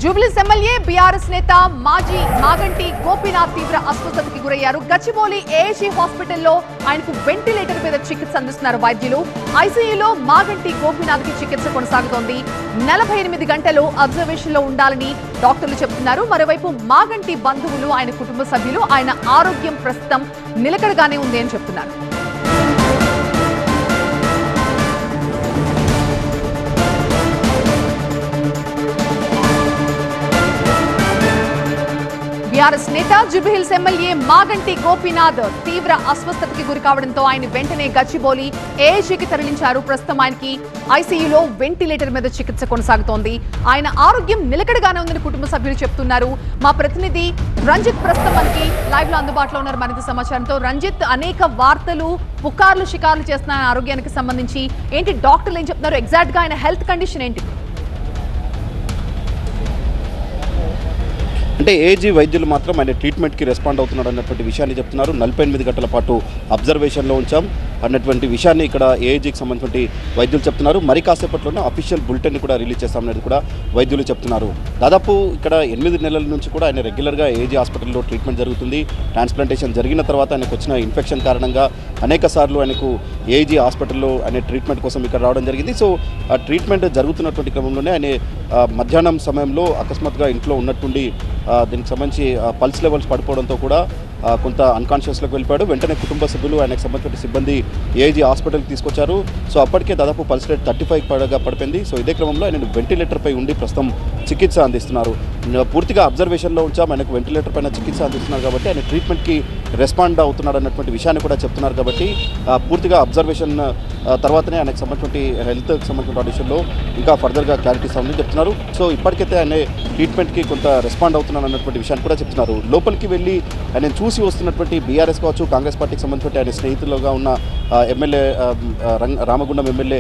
జూబ్లీస్ MLA BRS నేత మాజీ మాగంటి గోపీనాథ్ తీవ్ర అస్వస్థతకి గురయ్యారు. గచ్చిబౌలి ఏఏజీ హాస్పిటల్లో ఆయనకు వెంటిలేటర్ మీద చికిత్స అందిస్తున్నారు వైద్యులు. ఐసీయూలో మాగంటి గోపీనాథ్ కి చికిత్స కొనసాగుతోంది. 48 గంటలు అబ్జర్వేషన్ లో ఉండాలని డాక్టర్లు చెబుతున్నారు. మరోవైపు మాగంటి బంధువులు, ఆయన కుటుంబ సభ్యులు ఆయన ఆరోగ్యం ప్రస్తుతం నిలకడగానే ఉంది అని చెప్తున్నారు. బీఆర్ఎస్ నేత జూబ్లీహిల్స్ ఎమ్మెల్యే మాగంటి గోపీనాథ్ తీవ్ర అస్వస్థతకి గురి కావడంతో ఆయన వెంటనే గచ్చిబౌలి ఏఏజీకి తరలించారు. ప్రస్తుతం ఆయనకి ఐసీయూలో వెంటిలేటర్ మీద చికిత్స కొనసాగుతోంది. ఆయన ఆరోగ్యం నిలకడగానే ఉందని కుటుంబ సభ్యులు చెప్తున్నారు. మా ప్రతినిధి రంజిత్ ప్రస్తుతం మనకి లైవ్ లో అందుబాటులో ఉన్నారు మరింత సమాచారంతో. రంజిత్, అనేక వార్తలు పుకార్లు షికార్లు చేస్తున్న ఆరోగ్యానికి సంబంధించి ఏంటి, డాక్టర్లు ఏం చెప్తున్నారు, ఎగ్జాక్ట్ గా ఆయన హెల్త్ కండిషన్ ఏంటి? అంటే ఏజీ వైద్యులు మాత్రం ఆయన ట్రీట్మెంట్కి రెస్పాండ్ అవుతున్నాడు అన్నటువంటి విషయాన్ని చెప్తున్నారు. 48 గంటల పాటు అబ్జర్వేషన్లో ఉంచాం అన్నటువంటి విషయాన్ని ఇక్కడ ఏజీకి సంబంధించిన వైద్యులు చెప్తున్నారు. మరి కాసేపట్లోనే అఫీషియల్ బులెటిన్ కూడా రిలీజ్ చేస్తామనేది కూడా వైద్యులు చెప్తున్నారు. దాదాపు ఇక్కడ 8 నెలల నుంచి కూడా ఆయన రెగ్యులర్గా ఏజీ హాస్పిటల్లో ట్రీట్మెంట్ జరుగుతుంది. ట్రాన్స్ప్లాంటేషన్ జరిగిన తర్వాత ఆయనకు వచ్చిన ఇన్ఫెక్షన్ కారణంగా అనేక సార్లు ఆయనకు ఏజీ హాస్పిటల్లో ఆయన ట్రీట్మెంట్ కోసం ఇక్కడ రావడం జరిగింది. సో ఆ ట్రీట్మెంట్ జరుగుతున్నటువంటి క్రమంలోనే ఆయన మధ్యాహ్నం సమయంలో అకస్మాత్తుగా ఇంట్లో ఉన్నట్టుండి దీనికి సంబంధించి పల్స్ లెవెల్స్ పడిపోవడంతో కూడా కొంత అన్కాన్షియస్లోకి వెళ్ళిపోయాడు. వెంటనే కుటుంబ సభ్యులు ఆయనకు సంబంధించిన సిబ్బంది ఏజీ హాస్పిటల్కి తీసుకొచ్చారు. సో అప్పటికే దాదాపు పల్స్ రేట్ 35 పడిపోయింది. సో ఇదే క్రమంలో ఆయన వెంటిలేటర్పై ఉండి ప్రస్తుతం చికిత్స అందిస్తున్నారు. పూర్తిగా అబ్జర్వేషన్లో ఉంచాం, ఆయనకు వెంటిలేటర్ పైన చికిత్స అందిస్తున్నారు కాబట్టి ఆయన ట్రీట్మెంట్కి రెస్పాండ్ అవుతున్నాడు అన్నటువంటి విషయాన్ని కూడా చెప్తున్నారు. కాబట్టి పూర్తిగా అబ్జర్వేషన్ తర్వాతనే ఆయనకు సంబంధించిన హెల్త్కి సంబంధించిన విషయంలో ఇంకా ఫర్దర్గా క్లారిటీ ఇస్తామని చెప్తున్నారు. సో ఇప్పటికైతే ఆయన ట్రీట్మెంట్కి కొంత రెస్పాండ్ అవుతున్నాడు అన్నటువంటి విషయాన్ని కూడా చెప్తున్నారు. లోపలికి వెళ్ళి ఆయన చూసి వస్తున్నటువంటి బీఆర్ఎస్ కావచ్చు, కాంగ్రెస్ పార్టీకి సంబంధించిన ఆయన స్నేహితులుగా ఉన్న ఎమ్మెల్యే రామగుండం ఎమ్మెల్యే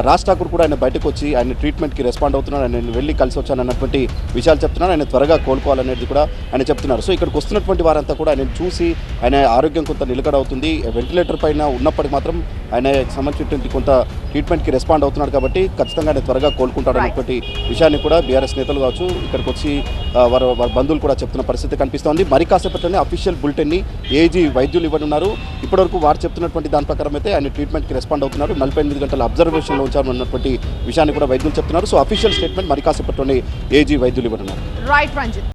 రాజ్ ఠాకూర్ కూడా ఆయన బయటకు వచ్చి ఆయన ట్రీట్మెంట్కి రెస్పాండ్ అవుతున్నాడు, ఆయన వెళ్ళి కలిసి వచ్చాను అన్నటువంటి విషయాలు చెప్తున్నారు. ఆయన త్వరగా కోలుకోవాలనేది కూడా ఆయన చెప్తున్నారు. సో ఇక్కడికి వస్తున్నటువంటి వారంతా కూడా ఆయన చూసి ఆయన ఆరోగ్యం కొంత నిలకడవుతుంది. వెంటిలేటర్ పైన ఉన్నప్పటికీ మాత్రం ఆయన సంబంధించినటువంటి కొంత ట్రీట్మెంట్కి రెస్పాండ్ అవుతున్నాడు కాబట్టి ఖచ్చితంగా ఆయన త్వరగా కోలుకుంటాడు అన్నటువంటి విషయాన్ని కూడా బీఆర్ఎస్ నేతలు కావచ్చు, ఇక్కడికి వచ్చి వారి బంధువులు కూడా చెప్తున్న పరిస్థితి కనిపిస్తోంది. మరి కాసేపట్లోనే అఫీషియల్ బులెటిన్ని ఏజీ వైద్యులు ఇవ్వనున్నారు. ఇప్పటివరకు వారు చెప్తున్నటువంటి దాని ప్రకారం అయితే ఆయన ట్రీట్మెంట్కి రెస్పాండ్ అవుతున్నారు. 48 గంటల అబ్జర్వేషన్ ఉంచామన్నటువంటి విషయాన్ని కూడా వైద్యులు చెప్తున్నారు. సో అఫీషియల్ స్టేట్మెంట్ మరి కాసేపట్లోనే ఏజీ వైద్యులు ఇవ్వనున్నారు. రైట్ రంజిత్.